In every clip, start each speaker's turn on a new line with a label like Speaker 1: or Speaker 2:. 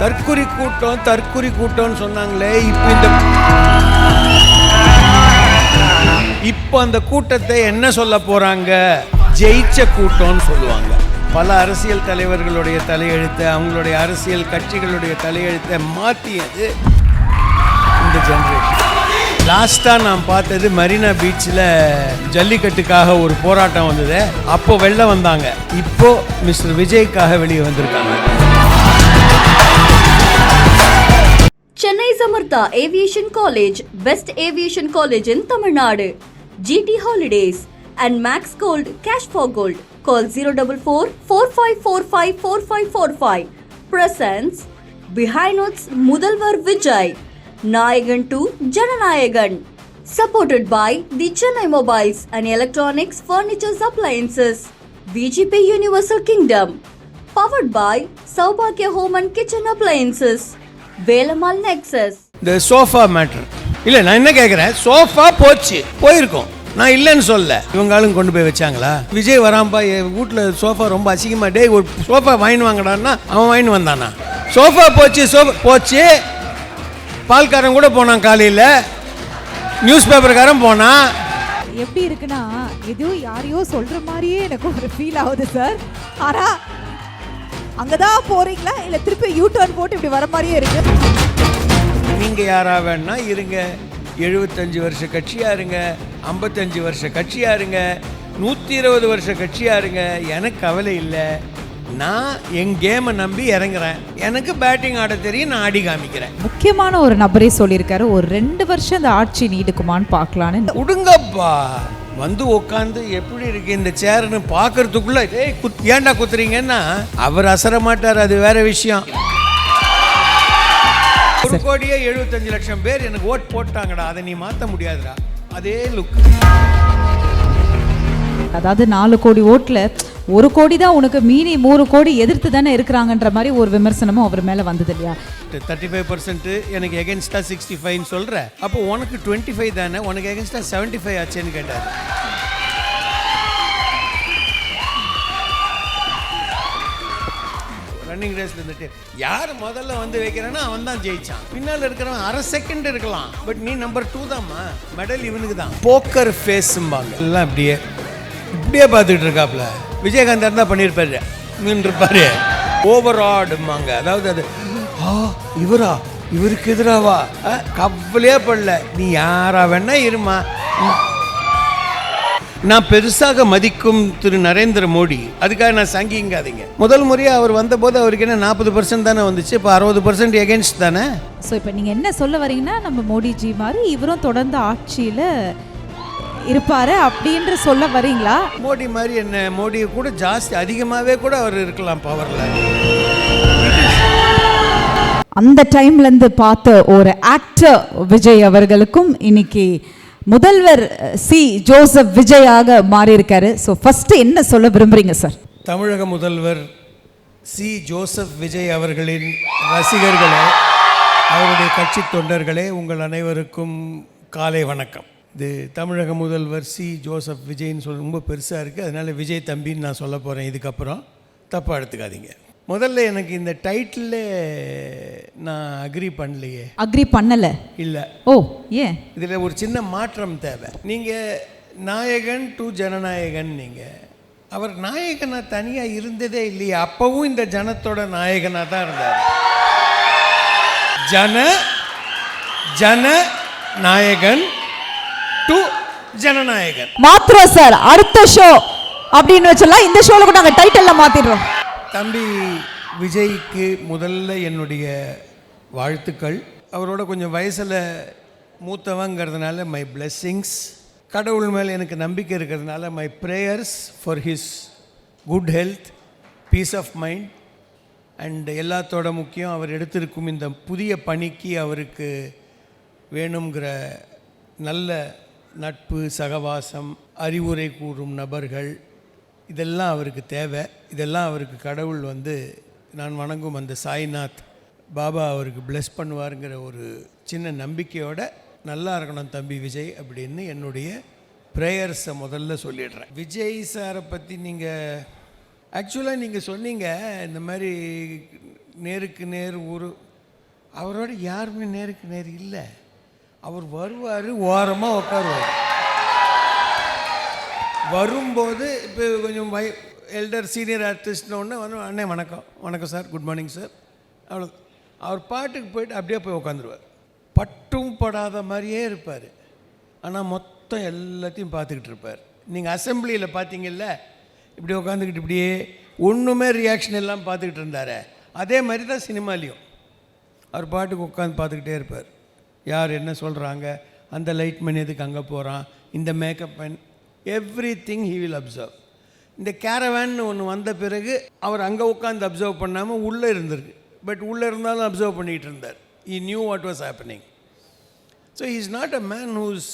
Speaker 1: தற்குறி கூட்டம்னு சொன்னாங்களே, இப்போ அந்த கூட்டத்தை என்ன சொல்ல போறாங்க? ஜெயிச்ச கூட்டம்னு சொல்லுவாங்க. பல அரசியல் தலைவர்களுடைய தலையெழுத்தை, அவங்களுடைய அரசியல் கட்சிகளுடைய தலையெழுத்தை மாற்றியது இந்த ஜெனரேஷன். லாஸ்ட்டாக நான் பார்த்தது மெரினா பீச்சில் ஜல்லிக்கட்டுக்காக ஒரு போராட்டம் வந்தது. அப்போ வெளில வந்தாங்க. இப்போ மிஸ்டர் விஜய்க்காக வெளியே வந்திருக்காங்க.
Speaker 2: Chennai Samartha aviation college, best aviation college in Tamil Nadu. GT Holidays and Max Gold Cash for Gold. Call 044-4545-4545. Presents Behind Notes Mudalvar Vijay, Nayagan to Jananayagan. Supported by the Chennai Mobiles and Electronics Furniture Appliances, VGP Universal Kingdom. Powered by Saubhagya Home and Kitchen Appliances, Velamal Nexus.
Speaker 1: The sofa matter. இல்லை, நான் என்ன கேட்குறேன், sofa போயிருக்கோம், நான் இல்லைன்னு சொல்ல. இவங்களும் கொண்டு போய் வச்சாங்களா? விஜய் வராம்பா, என் வீட்டில் சோஃபா ரொம்ப அசிங்கமாக, டே ஒரு சோஃபா வாங்கி வாங்கடான்னா அவன் வாங்கி வந்தானா? சோஃபா போச்சு. பால்காரன் கூட போனான், காலையில் நியூஸ் பேப்பர்காரன் போனான்.
Speaker 3: எப்படி இருக்குன்னா, எதுவும் யாரையோ சொல்கிற மாதிரியே எனக்கு ஒரு ஃபீல் ஆகுது சார். ஆனால் அங்கே தான் போகிறீங்களா இல்லை திருப்பி யூ டர்ன் போட்டு இப்படி வர மாதிரியே இருக்குது.
Speaker 1: நீங்கள் யாரா வேணா இருங்க, 75 வருஷ கட்சியாக இருங்க, 55 வருஷ கட்சியாக இருங்க, 120 வருஷ கட்சியாக இருங்க, எனக்கு கவலை இல்லை. நான் என் கேமை நம்பி இறங்குறேன். எனக்கு பேட்டிங் ஆட தெரியும், நான் ஆடி காமிக்கிறேன்.
Speaker 3: முக்கியமான ஒரு நபரே சொல்லியிருக்காரு, ஒரு 2 வருஷம் இந்த ஆட்சி நீடிக்குமான்னு பார்க்கலான்னு.
Speaker 1: விடுங்கப்பா, வந்து உட்காந்து எப்படி இருக்கு இந்த சேர்னு பார்க்கறதுக்குள்ள ஏன்டா குத்துறீங்கன்னா அவர் அசர மாட்டார், அது வேற விஷயம். 1,75,00,000 பேர் எனக்கு ஓட் போட்டாங்கடா, அதை நீ மாற்ற முடியாதுடா. அதே லுக்.
Speaker 3: அதாவது 4 கோடி ஓட்டில் 1 கோடி தான் உனக்கு, மீறி 3 கோடி எதிர்த்து தானே இருக்கிறாங்கன்ற மாதிரி ஒரு விமர்சனமும் அவர் மேலே வந்தது இல்லையா?
Speaker 1: 35% எனக்கு எகென்ஸ்டா 65 சொல்ற, அப்போ உனக்கு 25 தானே, உனக்கு எகென்ஸ்டா 75 ஆச்சுன்னு கேட்டார். ரன்னிங் ரேஸ்ல இருந்துட்டு யார் முதல்ல வந்து வைக்கிறான்னா அவன் தான் ஜெயிச்சான். பின்னால் இருக்கிறவன் அரை செகண்ட் இருக்கலாம், பட் நீ நம்பர் 2 தான்மா, மெடல் இவனுக்கு தான். போக்கர் ஃபேஸ்ம்பாங்க எல்லாம். இப்படியே பார்த்துக்கிட்டு இருக்காப்ல. விஜயகாந்த் இருந்தால் பண்ணியிருப்பாரு, இருப்பாரு. ஓவராடுமாங்க, அதாவது அது இவருக்கு எதிராவா கவலையே படல, நீ யாரா வேணா இருமா. நான் பெருசாக மதிக்கும் திரு நரேந்திர மோடி, அதுக்காக நான் சங்கிங்காதீங்க. முதல் முறையாக அவர் வந்தபோது அவருக்கு என்ன 40% தானே வந்துச்சு, இப்போ 60% எகென்ஸ்ட் தானே.
Speaker 3: ஸோ இப்போ நீங்கள் என்ன சொல்ல வரீங்கன்னா, நம்ம மோடிஜி மாதிரி இவரும் தொடர்ந்து ஆட்சியில் இருப்பாரு அப்படின்ற சொல்ல வரீங்களா?
Speaker 1: மோடி மாதிரி என்ன, மோடியை கூட ஜாஸ்தி அதிகமாகவே கூட அவர் இருக்கலாம் பவரில்.
Speaker 3: அந்த டைம்லேருந்து பார்த்த ஒரு ஆக்டர் விஜய் அவர்களுக்கும் இன்னைக்கு முதல்வர் சி ஜோசப் விஜயாக மாறி இருக்காரு. ஸோ ஃபர்ஸ்ட் என்ன சொல்ல விரும்புறீங்க சார்?
Speaker 1: தமிழக முதல்வர் சி ஜோசப் விஜய் அவர்களின் ரசிகர்களே, அவருடைய கட்சி தொண்டர்களே, உங்கள் அனைவருக்கும் காலை வணக்கம். இது தமிழக முதல்வர் சி ஜோசப் விஜய்ன்னு சொல்ல ரொம்ப பெருசாக இருக்குது, அதனால் விஜய் தம்பின்னு நான் சொல்ல போகிறேன். இதுக்கப்புறம் தப்பாக எடுத்துக்காதீங்க. முதல்ல எனக்கு இந்த டைட்டில் நான் அக்ரி பண்ணலையே.
Speaker 3: அக்ரி பண்ணலை? இல்லை. ஓ, ஏன்?
Speaker 1: இதில் ஒரு சின்ன மாற்றம் தேவை. நீங்கள் நாயகன் டு ஜனநாயகன், நீங்கள் அவர் நாயகனாக தனியாக இருந்ததே இல்லையே. அப்பவும் இந்த ஜனத்தோட நாயகனாக தான் இருந்தார். ஜன நாயகன் டு ஜனநாயகன்
Speaker 3: மாத்திரம் சார். அடுத்த ஷோ அப்படின்னு வச்சலாம், இந்த ஷோல கூட நாங்கள் டைட்டில் மாத்திடுறோம்.
Speaker 1: தம்பி விஜய்க்கு முதல்ல என்னுடைய வாழ்த்துக்கள். அவரோட கொஞ்சம் வயசில் மூத்தவங்கிறதுனால மை பிளெஸ்ஸிங்ஸ். கடவுள் மேலே எனக்கு நம்பிக்கை இருக்கிறதுனால my prayers for his good health, peace of mind and எல்லாத்தோட முக்கியம் அவர் எடுத்திருக்கும் இந்த புதிய பணிக்கு அவருக்கு வேணுங்கிற நல்ல நட்பு, சகவாசம், அறிவுரை கூறும் நபர்கள், இதெல்லாம் அவருக்கு தேவை. இதெல்லாம் அவருக்கு கடவுள் நான் வணங்கும் அந்த சாய்நாத் பாபா அவருக்கு பிளெஸ் பண்ணுவாருங்கிற ஒரு சின்ன நம்பிக்கையோட நல்லா இருக்கணும் தம்பி விஜய் அப்படின்னு என்னுடைய ப்ரேயர்ஸை முதல்ல சொல்லிடுறேன். விஜய் சாரை பற்றி நீங்கள் ஆக்சுவலாக நீங்கள் சொன்னீங்க, இந்த மாதிரி நேருக்கு நேர் அவரோட யாருமே நேருக்கு நேர் இல்லை. அவர் வருவார், ஓரமாக உட்காருவார். வரும்போது இப்போ கொஞ்சம் எல்டர் சீனியர் ஆர்டிஸ்ட்னு ஒன்று வந்து, அண்ணே வணக்கம், வணக்கம் சார், குட் மார்னிங் சார், அவ்வளோ. அவர் பாட்டுக்கு போயிட்டு அப்படியே போய் உட்காந்துருவார். பட்டும் படாத மாதிரியே இருப்பார். ஆனால் மொத்தம் எல்லாத்தையும் பார்த்துக்கிட்டு இருப்பார். நீங்கள் அசெம்பிளியில் பார்த்தீங்கல்ல, இப்படி உட்காந்துக்கிட்டு இப்படியே ஒன்றுமே ரியாக்ஷன் எல்லாம் பார்த்துக்கிட்டு இருந்தார். அதே மாதிரி தான் சினிமாலேயும் அவர் பாட்டுக்கு உட்காந்து பார்த்துக்கிட்டே இருப்பார். யார் என்ன சொல்கிறாங்க, அந்த லைட் மேன் எதுக்கு அங்கே போகிறான், இந்த makeup man, every thing he will observe. இந்த கேரவேன்னு ஒன்று வந்த பிறகு அவர் அங்கே உட்காந்து அப்சர்வ் பண்ணாமல் உள்ளே இருந்திருக்கு. பட் உள்ளே இருந்தாலும் அப்சர்வ் பண்ணிகிட்டு இருந்தார். he knew what was happening. So he is not a man who's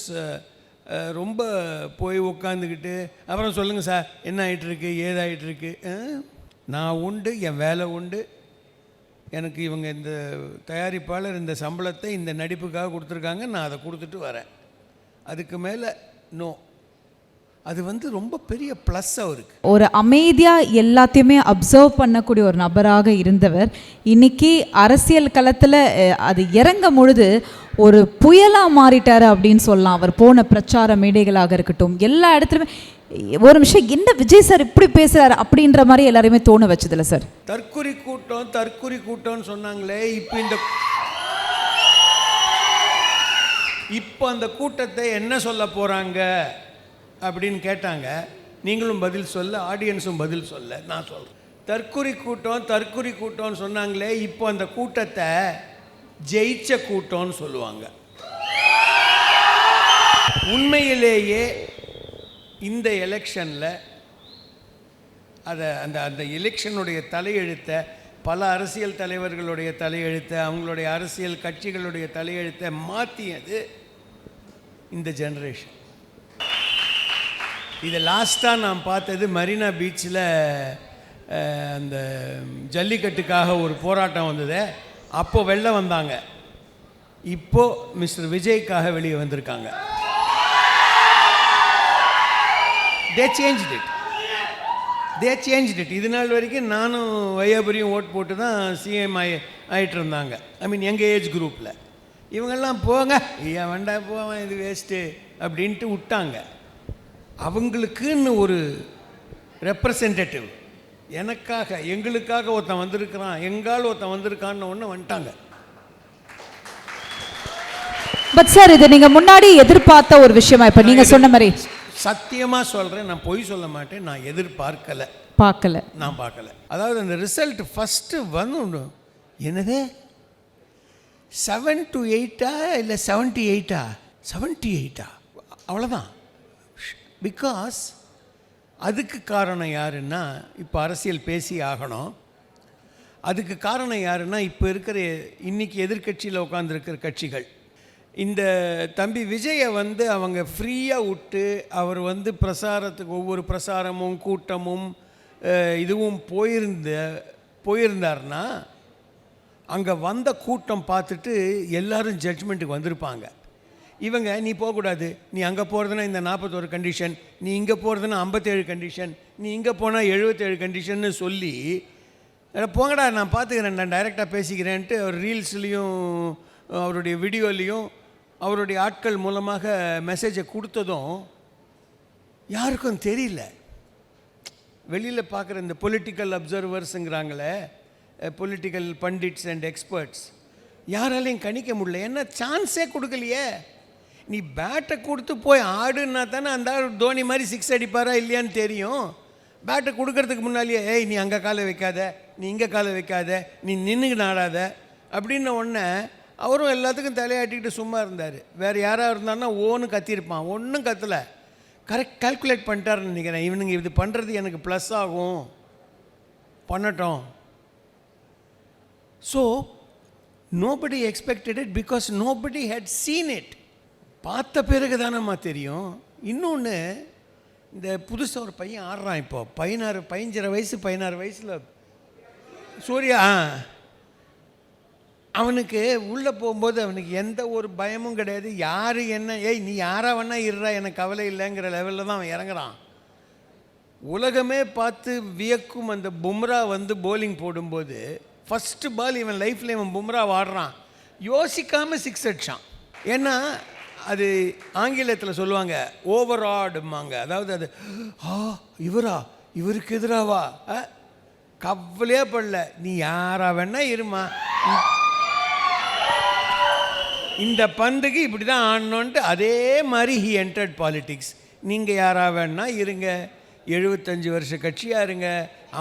Speaker 1: ரொம்ப போய் உட்காந்துக்கிட்டு அப்புறம் சொல்லுங்கள் சார் என்ன ஆகிட்டுருக்கு ஏதாகிட்டுருக்கு. நான் உண்டு, என் வேலை உண்டு, எனக்கு இவங்க இந்த தயாரிப்பாளர் இந்த சம்பளத்தை இந்த நடிப்புக்காக கொடுத்துருக்காங்க, நான் அதை கொடுத்துட்டு வரேன், அதுக்கு மேலே நோ. அது வந்து ரொம்ப பெரிய ப்ளஸ் அவருக்கு.
Speaker 3: ஒரு அமைதியாக எல்லாத்தையுமே அப்சர்வ் பண்ணக்கூடிய ஒரு நபராக இருந்தவர் இன்னைக்கு அரசியல் களத்தில் அது இறங்கும் பொழுது ஒரு புயலாக மாறிட்டார் அப்படின்னு சொல்லலாம். அவர் போன பிரச்சார மேடைகளாக இருக்கட்டும், எல்லா இடத்துலையுமே ஒரு விஷயம், என்ன விஜய் சார் இப்படி பேசுகிறார் அப்படின்ற மாதிரி எல்லாருமே தோண வச்சதில்ல சார்.
Speaker 1: தற்குறி கூட்டம்னு சொன்னாங்களே, இப்போ அந்த கூட்டத்தை என்ன சொல்ல போகிறாங்க அப்படின்னு கேட்டாங்க. நீங்களும் பதில் சொல்ல, ஆடியன்ஸும் பதில் சொல்ல, நான் சொல்கிறேன். தற்குறி கூட்டம்னு சொன்னாங்களே, இப்போ அந்த கூட்டத்தை ஜெயிச்ச கூட்டம்னு சொல்லுவாங்க. உண்மையிலேயே இந்த எலெக்ஷனில் அந்த எலெக்ஷனுடைய தலையெழுத்தை, பல அரசியல் தலைவர்களுடைய தலையெழுத்தை, அவங்களுடைய அரசியல் கட்சிகளுடைய தலையெழுத்தை மாற்றியது இந்த ஜெனரேஷன். இதை லாஸ்ட்டாக நான் பார்த்தது மரீனா பீச்சில் அந்த ஜல்லிக்கட்டுக்காக ஒரு போராட்டம் வந்தது. அப்போது வெளில வந்தாங்க. இப்போது மிஸ்டர் விஜய்க்காக வெளியே வந்திருக்காங்க. தே சேஞ்ச்ட் இட். இது நாள் வரைக்கும் நானும் வையாபுரியும் ஓட் போட்டு தான் சிஎம் ஆகிட்டு இருந்தாங்க. ஐ மீன் எங்கள் ஏஜ் குரூப்பில். இவங்கெல்லாம் போங்க, ஏன் வேண்டாம் போவேன், இது வேஸ்ட்டு அப்படின்ட்டு விட்டாங்க. அவங்களுக்குன்னு ஒரு ரெப்ரசன்டேட்டிவ், எனக்காக எங்களுக்காக ஒருத்தன் வந்திருக்கிறான், எங்கால் ஒருத்தன் வந்திருக்கான்னு ஒன்று வந்துட்டாங்க.
Speaker 3: பட் சார், இது நீங்கள் முன்னாடி எதிர்பார்த்த ஒரு விஷயமா? இப்போ நீங்கள் சொன்ன மாதிரி
Speaker 1: சத்தியமாக சொல்கிறேன், நான் பொய் சொல்ல மாட்டேன், நான் எதிர்பார்க்கலை, நான் பார்க்கல. அதாவது அந்த ரிசல்ட் ஃபஸ்ட்டு வந்து என்னது 7 to 8 இல்லை 78 அவ்வளோதான். பிகாஸ் அதுக்கு காரணம் யாருன்னா, இப்போ அரசியல் பேசி ஆகணும். அதுக்கு காரணம் யாருன்னா, இப்போ இருக்கிற இன்றைக்கி எதிர்கட்சியில் உட்காந்துருக்கிற கட்சிகள். இந்த தம்பி விஜயை வந்து அவங்க ஃப்ரீயாக விட்டு அவர் வந்து பிரசாரத்துக்கு ஒவ்வொரு பிரசாரமும் கூட்டமும் இதுவும் போயிருந்தார்னா அங்கே வந்த கூட்டம் பார்த்துட்டு எல்லாரும் ஜட்ஜ்மெண்ட்டுக்கு வந்திருப்பாங்க. இவங்க நீ போகக்கூடாது, நீ அங்கே போகிறதுனா இந்த 41 கண்டிஷன், நீ இங்கே போகிறதுனா 57 கண்டிஷன், நீ இங்கே போனால் 77 கண்டிஷன்னு சொல்லி போங்கடா நான் பார்த்துக்கிறேன், நான் டைரெக்டாக பேசிக்கிறேன்ட்டு அவர் ரீல்ஸ்லேயும் அவருடைய வீடியோலேயும் அவருடைய ஆட்கள் மூலமாக மெசேஜை கொடுத்ததும் யாருக்கும் தெரியல. வெளியில் பார்க்குற இந்த பொலிட்டிக்கல் அப்சர்வர்ஸுங்கிறாங்களே, பொலிட்டிக்கல் பண்டிட்ஸ் அண்ட் எக்ஸ்பர்ட்ஸ், யாராலையும் கணிக்க முடியல. என்ன சான்ஸே கொடுக்கலையே. நீ பேட்டை கொடுத்து போய் ஆடுன்னா தானே அந்த தோனி மாதிரி 6 அடிப்பாரா இல்லையான்னு தெரியும். பேட்டை கொடுக்கறதுக்கு முன்னாலேயே ஏய் நீ அங்கே காலை வைக்காத, நீ இங்கே காலை வைக்காத, நீ நின்றுக்கு நாடாத அப்படின்ன உடனே அவரும் எல்லாத்துக்கும் தலையாட்டிக்கிட்டு சும்மா இருந்தார். வேறு யாராக இருந்தாருன்னா ஓன்னு கத்திருப்பான். ஒன்றும் கத்தலை. கரெக்ட் கால்குலேட் பண்ணிட்டாருன்னு நினைக்கிறேன். இவனுங்க இது பண்ணுறது எனக்கு ப்ளஸ் ஆகும், பண்ணட்டும். So nobody expected it because nobody had seen it. பார்த்த பிறகு தானம்மா தெரியும். இன்னொன்று, இந்த புதுசாக ஒரு பையன் ஆடுறான் இப்போ, 15 வயசு 16 வயசில் சூர்யா. அவனுக்கு உள்ளே போகும்போது அவனுக்கு எந்த ஒரு பயமும் கிடையாது. யார் என்ன ஏய் நீ யாராக வேணா இருறா, எனக்கு கவலை இல்லைங்கிற லெவலில் தான் அவன் இறங்குறான். உலகமே பார்த்து வியக்கும் அந்த பும்ரா வந்து போலிங் போடும்போது ஃபஸ்ட்டு பால் இவன் லைஃப்பில் இவன் பும்ரா ஆடுறான், யோசிக்காமல் 6 அடிச்சான். ஏன்னா அது ஆங்கிலத்தில் சொல்லுவாங்க ஓவராடுமாங்க, அதாவது அது இவருக்கு எதிராவா கவலையே படல, நீ யாரா வேணா இருமா, இந்த பந்துக்கு இப்படி தான் ஆடணுன்ட்டு அதே மாதிரி ஹி என்டர்ட் பாலிட்டிக்ஸ். நீங்கள் யாரா வேணா இருங்க, 75 வருஷ கட்சியாக இருங்க,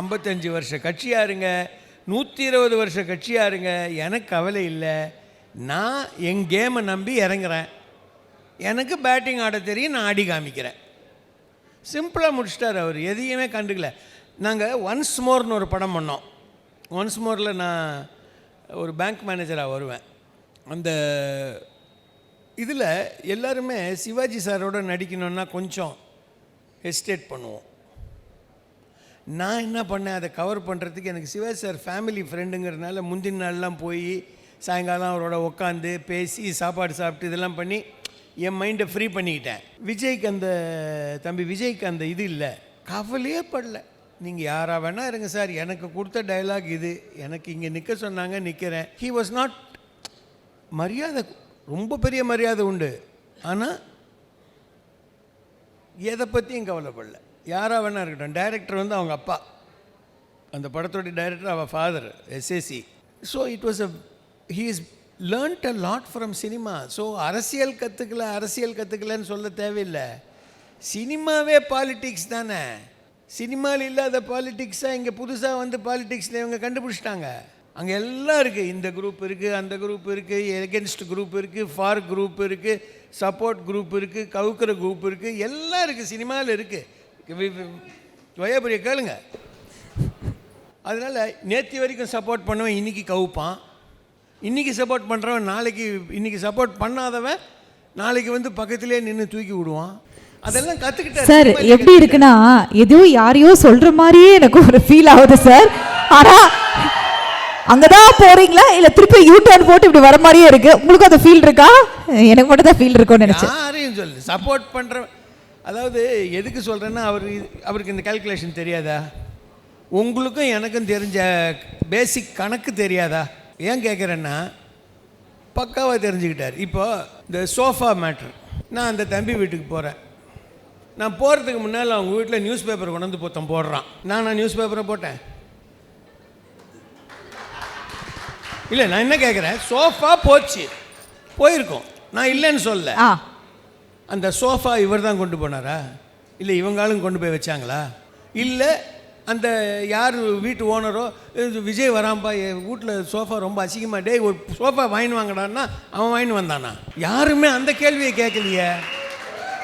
Speaker 1: 55 வருஷ கட்சியாக இருங்க, 120 வருஷ கட்சியாக இருங்க, எனக்கு கவலை இல்லை. நான் என் கேமை நம்பி இறங்குறேன், எனக்கு பேட்டிங் ஆட தெரியும், நான் ஆடி காமிக்கிறேன். சிம்பிளாக முடிச்சிட்டார் அவர், எதையுமே கண்டுக்கல. நாங்கள் ஒன்ஸ் மோர்னு ஒரு படம் பண்ணோம். ஒன்ஸ் மோரில் நான் ஒரு பேங்க் மேனேஜராக வருவேன். அந்த இதில் எல்லாருமே சிவாஜி சாரோட நடிக்கணுன்னா கொஞ்சம் ஹெஸ்டேட் பண்ணுவோம். நான் என்ன பண்ணேன், அதை கவர் பண்ணுறதுக்கு எனக்கு சிவாஜி சார் ஃபேமிலி ஃப்ரெண்டுங்கிறதுனால முந்தின நாள்லாம் போய் சாயங்காலம் அவரோட உட்காந்து பேசி சாப்பாடு சாப்பிட்டு இதெல்லாம் பண்ணி என் மைண்டை ஃப்ரீ பண்ணிக்கிட்டேன். தம்பி விஜய்க்கு அந்த இது இல்லை, கவலையே படல. நீங்கள் யாராக வேணால் இருங்க சார், எனக்கு கொடுத்த டைலாக் இது, எனக்கு இங்கே நிற்க சொன்னாங்க, நிற்கிறேன். ஹி வாஸ் நாட், மரியாதை ரொம்ப பெரிய மரியாதை உண்டு, ஆனால் எதை பற்றியும் கவலைப்படல. யாராக வேணா இருக்கட்டும். டைரக்டர் வந்து அவங்க அப்பா, அந்த படத்தோடைய டைரக்டர் அவள் father SAC. So it was he is learnt a lot from cinema. So அரசியல் கற்றுக்கலன்னு சொல்ல தேவையில்லை. சினிமாவே பாலிட்டிக்ஸ் தானே. சினிமாவில் இல்லாத பாலிட்டிக்ஸாக இங்கே புதுசாக வந்து பாலிட்டிக்ஸில் இவங்க கண்டுபிடிச்சிட்டாங்க. அங்கே எல்லாம் இருக்குது, இந்த குரூப் இருக்குது, அந்த குரூப் இருக்குது, எகென்ஸ்ட் குரூப் இருக்குது, ஃபார் குரூப் இருக்குது, சப்போர்ட் குரூப் இருக்குது, கவுக்கிற குரூப் இருக்குது, எல்லாம் இருக்குது, சினிமாவில் இருக்குது. வயபுரிய கேளுங்க. அதனால் நேற்று வரைக்கும் சப்போர்ட் பண்ணவன் இன்றைக்கி கவுப்பான், இன்றைக்கி சப்போர்ட் பண்ணுறவன் இன்றைக்கி சப்போர்ட் பண்ணாதவன் நாளைக்கு வந்து பக்கத்துலேயே நின்று தூக்கி விடுவான். அதெல்லாம் கற்றுக்கிட்டேன்
Speaker 3: சார். எப்படி இருக்குன்னா ஏதோ யாரையோ சொல்கிற மாதிரியே எனக்கு ஒரு ஃபீல் ஆகுது சார். ஆனால் அங்கே தான் போகிறீங்களா இல்லை திருப்பி யூ டர்ன் போட்டு இப்படி வர மாதிரியே இருக்குது. உங்களுக்கு அந்த ஃபீல் இருக்கா? எனக்கு மட்டும் தான் ஃபீல் இருக்கும்னு நினச்சேன்.
Speaker 1: யாரையும் சொல்லு சப்போர்ட் பண்ணுறவன், அதாவது எதுக்கு சொல்கிறேன்னா அவருக்கு இந்த கால்குலேஷன் தெரியாதா? உங்களுக்கும் எனக்கும் தெரிஞ்ச பேசிக் கணக்கு தெரியாதா? ஏன் கேட்குறேன்னா பக்காவாக தெரிஞ்சுக்கிட்டார். இப்போது இந்த சோஃபா மேட்ரு, நான் அந்த தம்பி வீட்டுக்கு போகிறேன். நான் போகிறதுக்கு முன்னால் அவங்க வீட்டில் நியூஸ் பேப்பர் கொண்டு வந்து போடுறான். நான் நியூஸ் பேப்பரை போட்டேன் இல்லை. நான் என்ன கேட்குறேன், சோஃபா போயிருக்கோம், நான் இல்லைன்னு சொல்ல. அந்த சோஃபா இவர் தான் கொண்டு போனாரா இல்லை இவங்களும் கொண்டு போய் வச்சாங்களா? இல்லை அந்த யார் வீட்டு ஓனரோ விஜய் வராம்பா என் வீட்டில் சோஃபா ரொம்ப அசிங்கமாக, டே ஒரு சோஃபா வாங்கின்னு வாங்கடான்னா அவன் வாங்கின்னு வந்தானா? யாருமே அந்த கேள்வியை கேட்கலையே.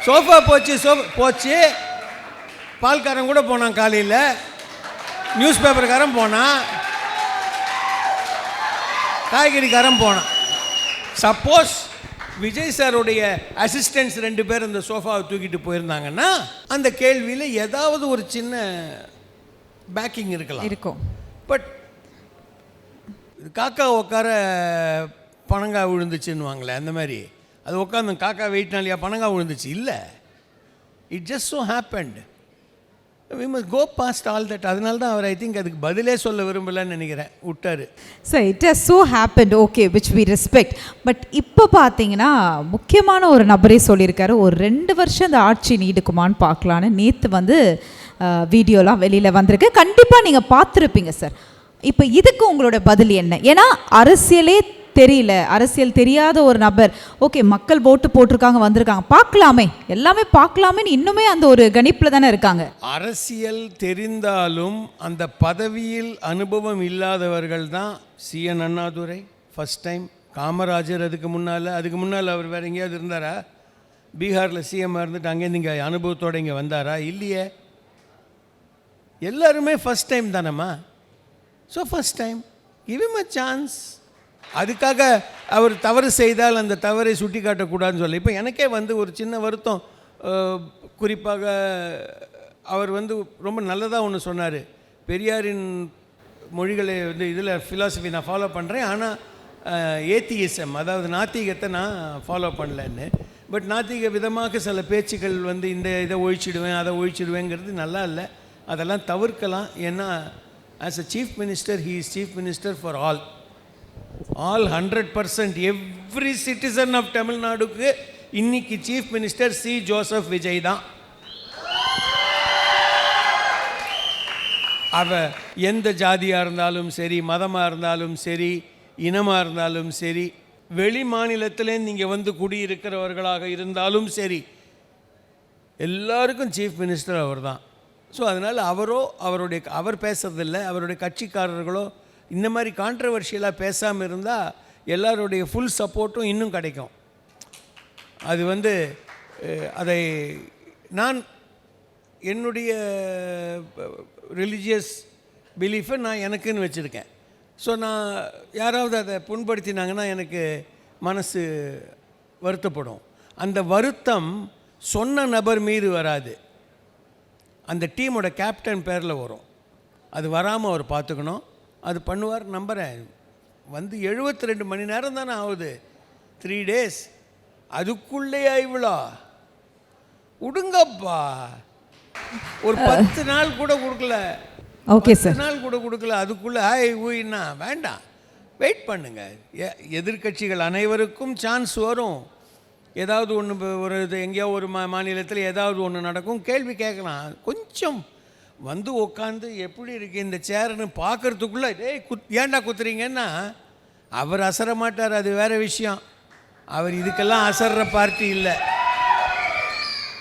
Speaker 1: சோஃபா போச்சு, பால்காரன் கூட போனான், காலையில் நியூஸ் பேப்பர்காரன் போனான், காய்கறிக்காரன் போனான். சப்போஸ் விஜய் சாருடைய அசிஸ்டன்ட்ஸ் 2 பேர் அந்த சோஃபாவை தூக்கிட்டு போயிருந்தாங்கன்னா அந்த கேள்வியில் ஏதாவது ஒரு சின்ன பேக்கிங் இருக்கும். பட் காக்கா உட்கார பனங்காய் விழுந்துச்சுன்னுவாங்களே, அந்த மாதிரி அது உட்காந்து காக்கா வெயிட்னாலியா பனங்காய் விழுந்துச்சு? இல்லை, it just so happened. we must go past all that. அதனால தான் அவர் ஐ திங்க் அதுக்கு பதிலே சொல்ல விரும்பலன்னு நினைக்கிறேன், விட்டார்.
Speaker 3: So it has so happened, okay, which we respect. But இப்போ பார்த்தீங்கன்னா முக்கியமான ஒரு நபரே சொல்லியிருக்காரு, ஒரு 2 வருஷம் இந்த ஆட்சி நீடிக்குமான்னு பார்க்கலான்னு. நேற்று வந்து வீடியோலாம் வெளியில் வந்திருக்கு, கண்டிப்பாக நீங்கள் பார்த்துருப்பீங்க சார். இப்போ இதுக்கு உங்களோட பதில் என்ன? ஏன்னா அரசியல் தெரியாத ஒரு நபர், ஓகே மக்கள் ஓட்டு போட்டிருக்காங்க வந்திருக்காங்க, பார்க்கலாமே எல்லாமே பார்க்கலாமேன்னு இன்னுமே அந்த ஒரு கணிப்பில் தானே இருக்காங்க.
Speaker 1: அரசியல் தெரிந்தாலும் அந்த பதவியில் அனுபவம் இல்லாதவர்கள் தான். CN Annadurai first time, Kamarajar அதுக்கு முன்னால் அவர் வேறு எங்கேயாவது இருந்தாரா? பீகாரில் சிஎம் இருந்துட்டு அங்கேருந்து இங்கே அனுபவத்தோடு இங்கே வந்தாரா? இல்லையே. எல்லாருமே ஃபஸ்ட் டைம் தானம்மா. So first time, give him a chance. அதுக்காக அவர் தவறு செய்தால் அந்த தவறை சுட்டி காட்டக்கூடாதுன்னு சொல்ல. இப்போ எனக்கே வந்து ஒரு சின்ன வருத்தம், குறிப்பாக அவர் வந்து ரொம்ப நல்லதாக ஒன்று சொன்னார். பெரியாரின் மொழிகளை வந்து இதில் ஃபிலாசபி நான் ஃபாலோ பண்ணுறேன், ஆனால் ஏத்தியிசம், அதாவது நாத்திகத்தை நான் ஃபாலோ பண்ணலன்னு. பட் நாத்திக விதமாக சில பேச்சுக்கள் வந்து இதை ஒழிச்சிடுவேன் அதை ஒழிச்சிடுவேங்கிறது நல்லா இல்லை. அதெல்லாம் தவிர்க்கலாம். ஏன்னா As a chief minister, he is chief minister for all. All 100%. Every citizen of Tamil Naduக்கு இன்னைக்கு chief minister C. Joseph Vijay தான். அவ எந்த ஜாதியாக இருந்தாலும் சரி, மதமாக இருந்தாலும் சரி, இனமாக இருந்தாலும் சரி, வெளி மாநிலத்திலே நீங்கள் வந்து குடியிருக்கிறவர்களாக இருந்தாலும் சரி, எல்லாருக்கும் சீஃப் மினிஸ்டர் அவர் தான். ஸோ அதனால் அவர் பேசுறதில்லை, அவருடைய கட்சிக்காரர்களோ இந்த மாதிரி கான்ட்ரவர்ஷியலாக பேசாமல் இருந்தால் எல்லாருடைய ஃபுல் சப்போர்ட்டும் இன்னும் கிடைக்கும். அது அதை நான் என்னுடைய ரிலீஜியஸ் பிலீஃபை நான் எனக்குன்னு வச்சுருக்கேன். ஸோ நான் யாராவது அதை புண்படுத்தினாங்கன்னா எனக்கு மனசு வருத்தப்படும். அந்த வருத்தம் சொன்ன நபர் மீது வராது, அந்த டீமோட கேப்டன் பேரில் வரும். அது வராமல் அவர் பார்த்துக்கணும். அது பண்ணுவார் நம்புகிறேன். 72 மணி நேரம் தானே ஆகுது, 3 days. அதுக்குள்ளேயா இவ்வளோ? விடுங்கப்பா, ஒரு 10 நாள் கூட கொடுக்கல.
Speaker 3: ஓகே சார்,
Speaker 1: 10 நாள் கூட கொடுக்கல, அதுக்குள்ளே ஹாய் ஊயின்னா வேண்டாம். வெயிட் பண்ணுங்க. எதிர்க்கட்சிகள் அனைவருக்கும் சான்ஸ் வரும். ஏதாவது ஒன்று ஒரு எங்கேயோ ஒரு மாநிலத்தில் ஏதாவது ஒன்று நடக்கும், கேள்வி கேட்கலாம். கொஞ்சம் வந்து உட்காந்து எப்படி இருக்கு இந்த சேர்னு பார்க்குறதுக்குள்ளே ஏன்டா குத்துறீங்கன்னா அவர் அசர மாட்டார், அது வேறு விஷயம். அவர் இதுக்கெல்லாம் அசர்ற பார்ட்டி இல்லை.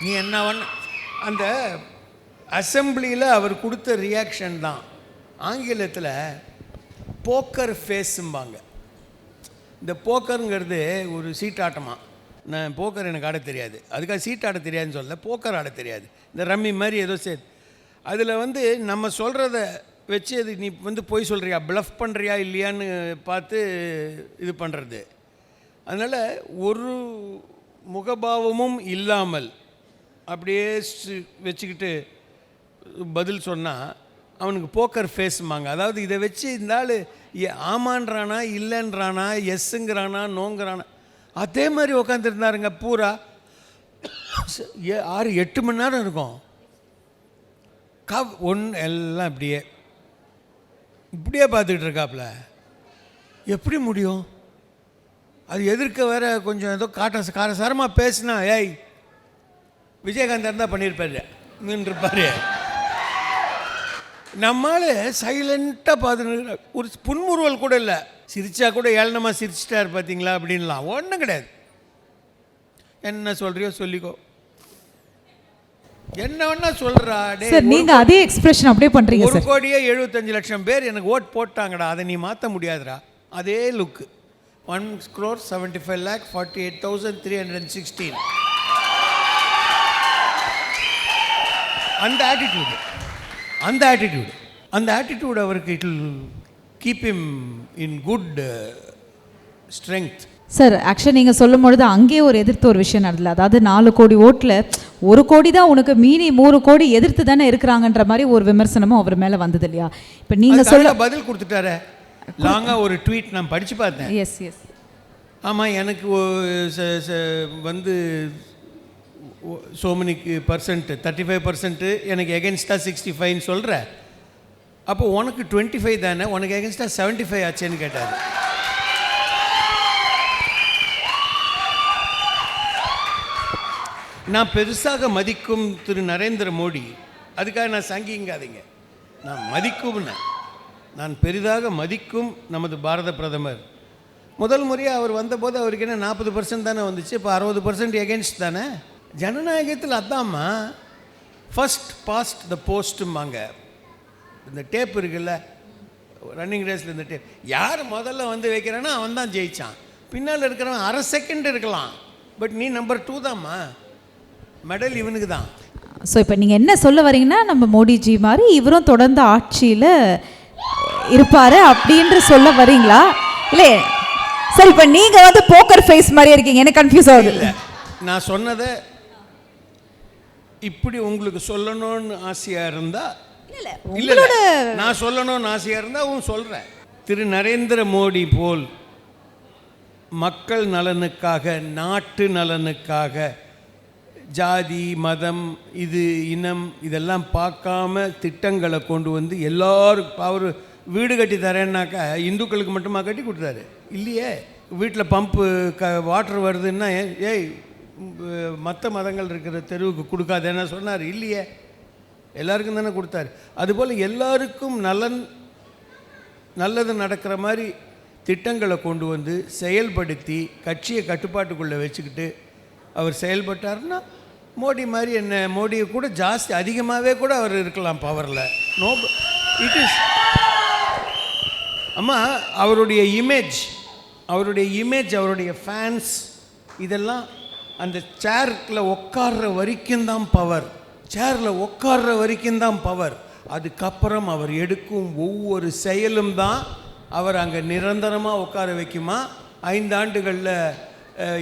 Speaker 1: நீ என்ன அந்த அசம்பிளியில் அவர் கொடுத்த ரியாக்ஷன் தான் ஆங்கிலத்தில் போக்கர் ஃபேஸும்பாங்க. இந்த போக்கருங்கிறது ஒரு சீட்டாட்டமாக. நான் போக்கர் எனக்கு ஆட தெரியாது, அதுக்காக சீட் ஆட தெரியாதுன்னு சொல்லல, போக்கர் ஆட தெரியாது. இந்த ரம்மி மாதிரி ஏதோ சரி. அதில் நம்ம சொல்கிறத வச்சு அது நீ போய் சொல்கிறியா, ப்ளஃப் பண்ணுறியா இல்லையான்னு பார்த்து இது பண்ணுறது. அதனால் ஒரு முகபாவமும் இல்லாமல் அப்படியே வச்சுக்கிட்டு பதில் சொன்னால் அவனுக்கு போக்கர் ஃபேஸுமாங்க. அதாவது இதை வச்சு இந்த ஆள் ஆமான்றானா இல்லைன்றானா, எஸ்ஸுங்கிறானா நோங்கிறானா, அதே மாதிரி உக்காந்துருந்தாருங்க. பூரா 6-8 மணி நேரம் இருக்கும். எல்லாம் இப்படியே பார்த்துக்கிட்டு இருக்காப்புல. எப்படி முடியும்? அது எதிர்க்க வேற கொஞ்சம் ஏதோ காரசாரமாக பேசினா, ஏய் விஜயகாந்த் இருந்தால் பண்ணியிருப்பாரு நின்றுப்பாரு. நம்மளால சைலண்ட்டாக பார்த்துன்னு ஒரு புன்முறுவல் கூட இல்லை. சிரிச்சா கூட ஏளனமாக சிரிச்சிட்டார் பார்த்தீங்களா அப்படின்லாம் ஒன்றும் கிடையாது. என்ன சொல்கிறியோ சொல்லிக்கோ, என்ன வேணா சொல்கிறா.
Speaker 3: சார் நீங்கள் அதே எக்ஸ்பிரஷன் அப்படியே பண்ணுறீங்க.
Speaker 1: 1,75,00,000 பேர் எனக்கு ஓட் போட்டாங்கடா, அதை நீ மாற்ற முடியாதுடா. அதே லுக்கு 1,75,48,316. அந்த ஆட்டிடியூட் அவருக்கு it will keep him in good strength.
Speaker 3: Sir actually நீங்கள் சொல்லும் பொழுது அங்கேயே ஒரு எதிர்த்து ஒரு விஷயம் நடந்தது. அதாவது 4 கோடி ஓட்டில் 1 கோடி தான் உனக்கு, மீறி 3 கோடி எதிர்த்து தானே இருக்கிறாங்கன்ற மாதிரி ஒரு விமர்சனமும் அவர் மேலே வந்தது இல்லையா? இப்போ நீங்கள் சொல்ல
Speaker 1: பதில் கொடுத்துட்டாரு. லாங்காக ஒரு ட்வீட் நான் படித்து பார்த்தேன்.
Speaker 3: எஸ் எஸ்
Speaker 1: ஆமாம், எனக்கு so many percent 35% எனக்கு எகென்ஸ்டாக 65 சொல்கிற. அப்போ உனக்கு 25 தானே, உனக்கு எகென்ஸ்டாக 75 ஆச்சேன்னு கேட்டார். நான் பெருசாக மதிக்கும் திரு நரேந்திர மோடி, அதுக்காக நான் சங்கிங்காதீங்க, நான் மதிக்கும்னு, நான் பெரிதாக மதிக்கும் நமது பாரத பிரதமர். முதல் முறையாக அவர் வந்தபோது அவருக்கு என்ன 40% தானே வந்துச்சு, இப்போ 60% எகென்ஸ்ட் தானே. ஜனநாயகத்தில் அதாம்மா ஃபஸ்ட் பாஸ்ட் த போஸ்ட்டும்பாங்க. இந்த டேப் இருக்குல்ல, ரன்னிங் ரேஸில் இந்த டேப் யார் முதல்ல வைக்கிறான்னா அவன் தான் ஜெயித்தான். பின்னால் இருக்கிறவன் அரை செகண்ட் இருக்கலாம், பட் நீ நம்பர் 2 தான்மா, மெடல் இவனுக்கு தான்.
Speaker 3: ஸோ இப்போ நீங்கள் என்ன சொல்ல வரீங்கன்னா, நம்ம மோடிஜி மாதிரி இவரும் தொடர்ந்து ஆட்சியில் இருப்பார் அப்படின்ற சொல்ல வரீங்களா? இல்லை சார், இப்போ நீங்கள் போக்கர் ஃபேஸ் மாதிரி இருக்கீங்க, எனக்கு கன்ஃபியூஸ் ஆகுது.
Speaker 1: நான் சொன்னதை இப்படி உங்களுக்கு சொல்லணும்னு ஆசையாக இருந்தால் இல்லை, நான் சொல்லணும்னு ஆசையாக இருந்தால் சொல்கிறேன். திரு நரேந்திர மோடி போல் மக்கள் நலனுக்காக, நாட்டு நலனுக்காக, ஜாதி மதம் இது இனம் இதெல்லாம் பார்க்காம திட்டங்களை கொண்டு வந்து எல்லாருக்கும் அவர் வீடு கட்டி தரேன்னாக்கா இந்துக்களுக்கு மட்டுமா கட்டி கொடுத்தாரு? இல்லையே. வீட்டில் பம்பு வாட்டர் வருதுன்னா ஏய் மற்ற மதங்கள் இருக்கிற தெருவுக்கு கொடுக்காதேன்னா சொன்னார்? இல்லையே, எல்லாருக்கும் தானே கொடுத்தாரு. அதுபோல் எல்லாருக்கும் நல்லது நடக்கிற மாதிரி திட்டங்களை கொண்டு வந்து செயல்படுத்தி கட்சியை கட்டுப்பாட்டுக்குள்ளே வச்சுக்கிட்டு அவர் செயல்பட்டார்னா மோடி மாதிரி என்ன, மோடியை கூட ஜாஸ்தி அதிகமாகவே கூட அவர் இருக்கலாம் பவரில். நோ இட் இஸ் அம்மா அவருடைய இமேஜ் அவருடைய ஃபேன்ஸ் இதெல்லாம் அந்த சேரில் உட்கார்ற வரைக்கும் தான் பவர். சேரில் உட்கார்ற வரைக்கும் தான் பவர். அதுக்கப்புறம் அவர் எடுக்கும் ஒவ்வொரு செயலும் தான் அவர் அங்கே நிரந்தரமாக உட்கார வைக்குமா, 5 ஆண்டுகளில்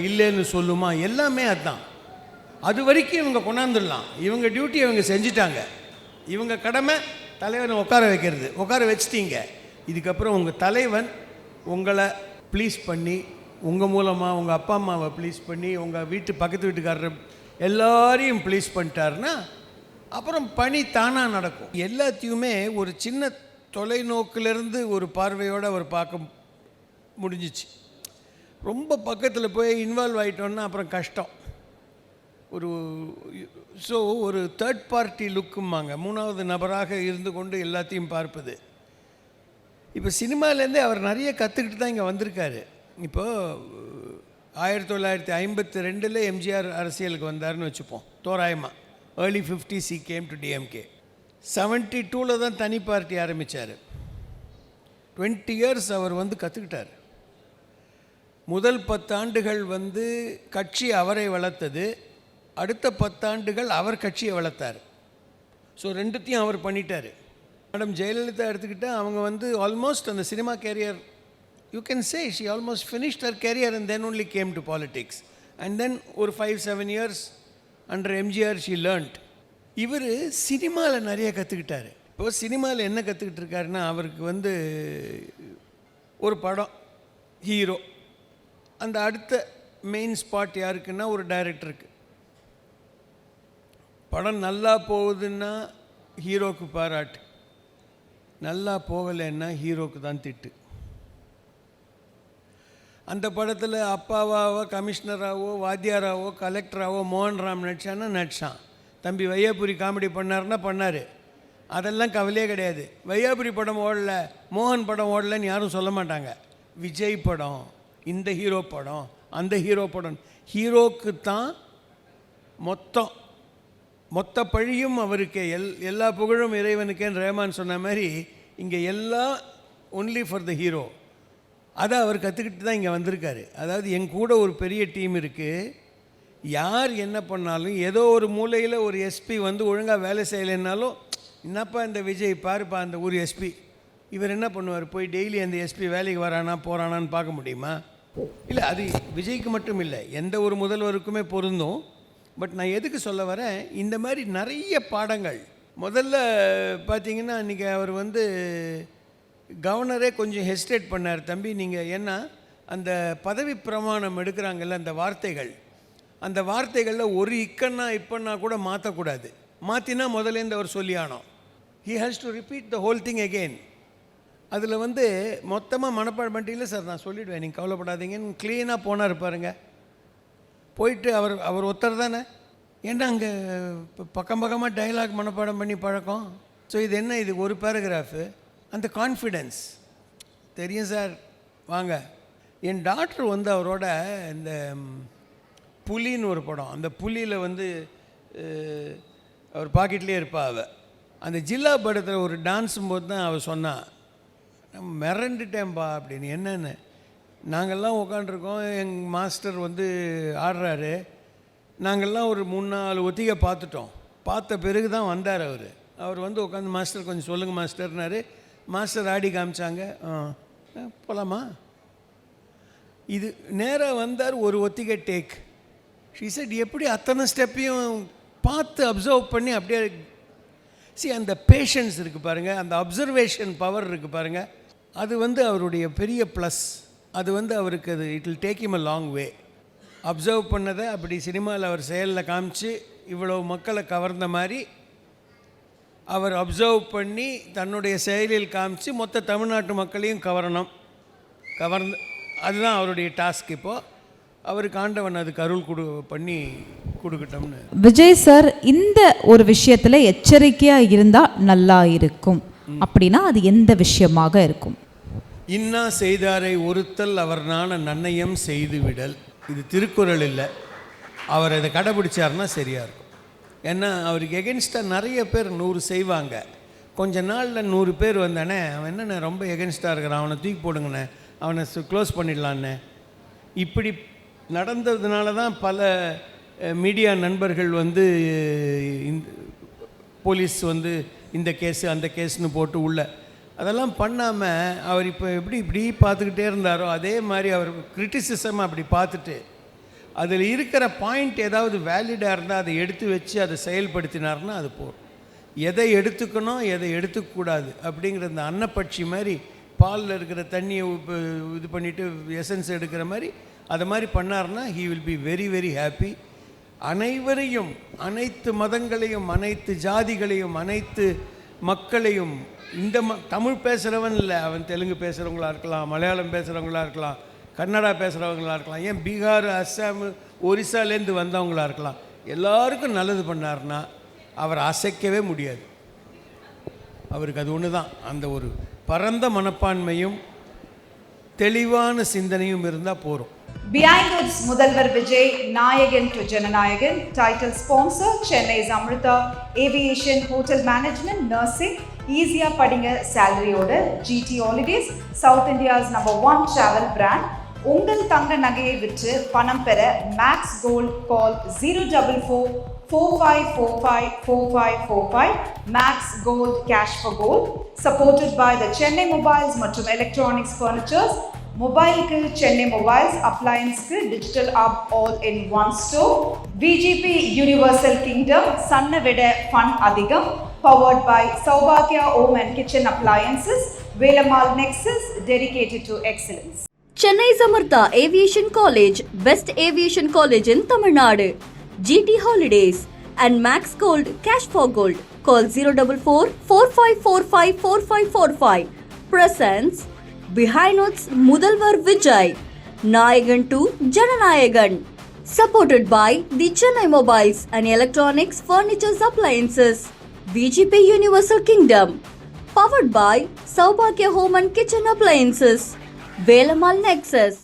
Speaker 1: இல்லைன்னு சொல்லுமா, எல்லாமே அதுதான். அது வரைக்கும் இவங்க கொண்டாந்துடலாம். இவங்க டியூட்டி இவங்க செஞ்சிட்டாங்க. இவங்க கடமை தலைவனை உட்கார வைக்கிறது. உட்கார வச்சிட்டீங்க. இதுக்கப்புறம் உங்கள் தலைவன் உங்களை ப்ளீஸ் பண்ணி, உங்கள் மூலமாக உங்கள் அப்பா அம்மாவை ப்ளீஸ் பண்ணி, உங்கள் பக்கத்து வீட்டுக்காரர் எல்லாரையும் ப்ளீஸ் பண்ணிட்டாருன்னா அப்புறம் பணி தானாக நடக்கும். எல்லாத்தையுமே ஒரு சின்ன தொலைநோக்கிலிருந்து ஒரு பார்வையோடு அவர் பார்க்க முடிஞ்சிச்சு. ரொம்ப பக்கத்தில் போய் இன்வால்வ் ஆகிட்டோன்னா அப்புறம் கஷ்டம். ஒரு தேர்ட் பார்ட்டி லுக்கும்பாங்க, 3வது நபராக இருந்து கொண்டு எல்லாத்தையும் பார்ப்பது. இப்போ சினிமாலேருந்தே அவர் நிறைய கற்றுக்கிட்டு தான் இங்கே வந்திருக்காரு. இப்போது 1952 எம்ஜிஆர் அரசியலுக்கு வந்தார்னு வச்சுப்போம் தோராயமாக. Early 50s he came to DMK. 72 தான் தனி பார்ட்டி ஆரம்பித்தார். 20 years அவர் வந்து கற்றுக்கிட்டார். முதல் 10 ஆண்டுகள் வந்து கட்சி அவரை வளர்த்தது, அடுத்த 10 ஆண்டுகள் அவர் கட்சியை வளர்த்தார். ஸோ ரெண்டுத்தையும் அவர் பண்ணிட்டார். மேடம் ஜெயலலிதா எடுத்துக்கிட்டால் அவங்க வந்து ஆல்மோஸ்ட் அந்த cinema career, you can say she almost finished her career and then only came to politics. And then ஒரு 5-7 years under MGR she learnt. இவர் சினிமாவில் நிறைய கற்றுக்கிட்டார். இப்போது சினிமாவில் என்ன கற்றுக்கிட்டு இருக்காருன்னா, அவருக்கு வந்து ஒரு படம் ஹீரோ, அந்த அடுத்த மெயின் ஸ்பாட் யாருக்குன்னா ஒரு டைரக்டருக்கு. படம் நல்லா போகுதுன்னா ஹீரோக்கு பாராட்டு, நல்லா போகலைன்னா ஹீரோக்கு தான் திட்டு. அந்த படத்தில் அப்பாவாவோ கமிஷனராகவோ வாத்தியாராவோ கலெக்டராகவோ மோகன்ராம் நடிச்சான். தம்பி வையாபுரி காமெடி பண்ணார்னா பண்ணார், அதெல்லாம் கவலையே கிடையாது. வையாபுரி படம் ஓடல, மோகன் படம் ஓடலன்னு யாரும் சொல்ல மாட்டாங்க. விஜய் படம், இந்த ஹீரோ படம், அந்த ஹீரோ படம், ஹீரோக்கு தான் மொத்த பழியும் அவருக்கு. எல்லா புகழும் இறைவனுக்கேன்னு ரேமான் சொன்ன மாதிரி இங்கே எல்லாம் ஒன்லி ஃபார் த ஹீரோ. அதை அவர் கற்றுக்கிட்டு தான் இங்கே வந்திருக்காரு. அதாவது என் கூட ஒரு பெரிய டீம் இருக்குது. யார் என்ன பண்ணாலும் ஏதோ ஒரு மூலையில் ஒரு எஸ்பி வந்து ஒழுங்காக வேலை செய்யலைன்னாலும், என்னப்பா இந்த விஜய் பாருப்பா அந்த ஊர் எஸ்பி, இவர் என்ன பண்ணுவார், போய் டெய்லி அந்த எஸ்பி வேலைக்கு வரானா போகிறானான்னு பார்க்க முடியுமா? இல்லை, அது விஜய்க்கு மட்டும் இல்லை, எந்த ஒரு முதல்வருக்குமே பொருந்தும். பட் நான் எதுக்கு சொல்ல வரேன், இந்த மாதிரி நிறைய பாடங்கள். முதல்ல பார்த்தீங்கன்னா இன்றைக்கி அவர் வந்து கவர்னரே கொஞ்சம் ஹெசிடேட் பண்ணார். தம்பி நீங்கள் ஏன்னா அந்த பதவி பிரமாணம் எடுக்கிறாங்கல்ல, அந்த வார்த்தைகளில் ஒரு இப்பன்னா கூட மாற்றக்கூடாது. மாற்றினா முதலேருந்து அவர் சொல்லி ஆனோம். He has to repeat the whole thing again. அதில் வந்து மொத்தமாக மனப்பாடம் பண்ணிட்டீங்களே சார், நான் சொல்லிவிடுவேன் நீங்கள் கவலைப்படாதீங்கன்னு க்ளீனாக போனார் பாருங்க. போயிட்டு அவர் ஒருத்தர் தானே, ஏன்னா அங்கே பக்கமாக டைலாக் மனப்பாடம் பண்ணி பழக்கம். ஸோ இது என்ன, இது ஒரு பேராகிராஃபு. அந்த கான்ஃபிடென்ஸ் தெரியும் சார், வாங்க. என் டாக்டர் வந்து அவரோட இந்த புலின்னு ஒரு படம், அந்த புலியில் வந்து அவர் பாக்கெட்லேயே இருப்பா. அந்த ஜில்லா படத்தில் ஒரு டான்ஸும் போது தான் அவள் சொன்னான், நான் மிரண்டுட்டேன்பா அப்படின்னு. என்னென்னு, நாங்கள்லாம் உட்காண்ட்ருக்கோம், எங்கள் மாஸ்டர் வந்து ஆடுறாரு, நாங்கள்லாம் ஒரு 3-4 ஒத்திகை பார்த்துட்டோம். பார்த்த பிறகு தான் வந்தார் அவர் வந்து உட்காந்து, மாஸ்டர் கொஞ்சம் சொல்லுங்கள் மாஸ்டர்னாரு. மாஸ்டர் ஆடி காமிச்சாங்க. போகலாமா? இது நேராக வந்தார், ஒரு ஒத்திகை டேக். ஷீ செட் எப்படி அத்தனை ஸ்டெப்பையும் பார்த்து அப்சர்வ் பண்ணி அப்படியே அந்த பேஷன்ஸ் இருக்குது பாருங்கள், அந்த அப்சர்வேஷன் பவர் இருக்குது பாருங்கள், அது வந்து அவருடைய பெரிய ப்ளஸ். அது வந்து அவருக்கு அது it will take him a long way. Observe பண்ணதை அப்படி சினிமாவில் அவர் செயலில் காமிச்சு இவ்வளவு மக்களை கவர்ந்த மாதிரி அவர் அப்சர்வ் பண்ணி தன்னுடைய செயலில் காமிச்சு மொத்த தமிழ்நாட்டு மக்களையும் கவர்ந்து அதுதான் அவருடைய டாஸ்க். இப்போது அவருக்கு ஆண்டவன் அதுக்கு அருள் பண்ணி கொடுக்கட்டோம்னு.
Speaker 3: விஜய் சார் இந்த ஒரு விஷயத்தில் எச்சரிக்கையாக இருந்தால் நல்லா இருக்கும் அப்படின்னா அது எந்த விஷயமாக இருக்கும்?
Speaker 1: இன்னா செய்தாரை ஒருத்தல் அவர் நாண நன்னயம் செய்து விடல். இது திருக்குறள் இல்லை, அவர் அதை கடைபிடிச்சார்னா சரியாக இருக்கும். ஏன்னா அவருக்கு எகென்ஸ்டாக நிறைய பேர் 100 செய்வாங்க. கொஞ்ச நாளில் 100 பேர் வந்தானே அவன் என்னென்ன ரொம்ப எகென்ஸ்டாக இருக்கிறான், அவனை தூக்கி போடுங்கண்ணே, அவனை க்ளோஸ் பண்ணிடலான்னு. இப்படி நடந்ததுனால தான் பல மீடியா நண்பர்கள் போலீஸ் இந்த கேஸு அந்த கேஸ்னு போட்டு உள்ள அதெல்லாம் பண்ணாமல் அவர் இப்போ இப்படி பார்த்துக்கிட்டே இருந்தாரோ அதே மாதிரி அவர் கிரிட்டிசிசம் அப்படி பார்த்துட்டு அதில் இருக்கிற பாயிண்ட் ஏதாவது வேலிடாக இருந்தால் அதை எடுத்து வச்சு அதை செயல்படுத்தினார்னா அது போகும். எதை எடுத்துக்கணும் எதை எடுத்துக்கூடாது அப்படிங்கிற அந்த அன்னப்பட்சி மாதிரி பாலில் இருக்கிற தண்ணியை இது பண்ணிவிட்டு எசன்ஸ் எடுக்கிற மாதிரி அதை மாதிரி பண்ணார்னா he will be very very happy. அனைவரையும், அனைத்து மதங்களையும், அனைத்து ஜாதிகளையும், அனைத்து மக்களையும், இந்த தமிழ் பேசுகிறவன் இல்லை, அவன் தெலுங்கு பேசுகிறவங்களா இருக்கலாம், மலையாளம் பேசுகிறவங்களா இருக்கலாம், கன்னடா பேசுகிறவங்களா இருக்கலாம், ஏன் பீகார், அஸ்ஸாம், ஒரிசாலேருந்து வந்தவங்களா இருக்கலாம், எல்லாருக்கும் நல்லது பண்ணார்னா அவர் அசைக்கவே முடியாது. அவருக்கு அது ஒன்று தான், அந்த ஒரு பரந்த மனப்பான்மையும் தெளிவான சிந்தனையும் இருந்தால் போகிறோம்.
Speaker 4: Behind Woods முதல்வர் விஜய் நாயகன் to Jananayagan. Title sponsor சென்னை's Amrita Aviation Hotel Management Nursing. ஈஸியா படிங்க சேலரியோட. GT Holidays South India's #1 travel brand. உங்கள் தங்க நகையை விற்று பணம் பெற Max Gold call 04445454545. Max Gold cash for gold. Supported by the Chennai Mobiles மற்றும் எலக்ட்ரானிக்ஸ் ஃபர்னிச்சர்ஸ். மொபைலுக்கு சென்னை மொபைல்ஸ், அப்ளையன்ஸ்க்கு digital up all in one store. VGP Universal Kingdom சன்னை விட ஃபன் அதிகம். பவர்ட் பை சௌபாக்யா Home and Kitchen Appliances. Velammal Nexus dedicated to excellence.
Speaker 2: Chennai Samartha Aviation College, best aviation college in Tamil Nadu. GT Holidays and Max Gold Cash for Gold. Call 04445454545. Presents Behind Woods முதல்வர் விஜய் நாயகன் to Jananayagan. Supported by the Chennai Mobiles and Electronics Furniture Appliances. VGP Universal Kingdom. Powered by Saubhagya Home and Kitchen Appliances. Velammal Nexus.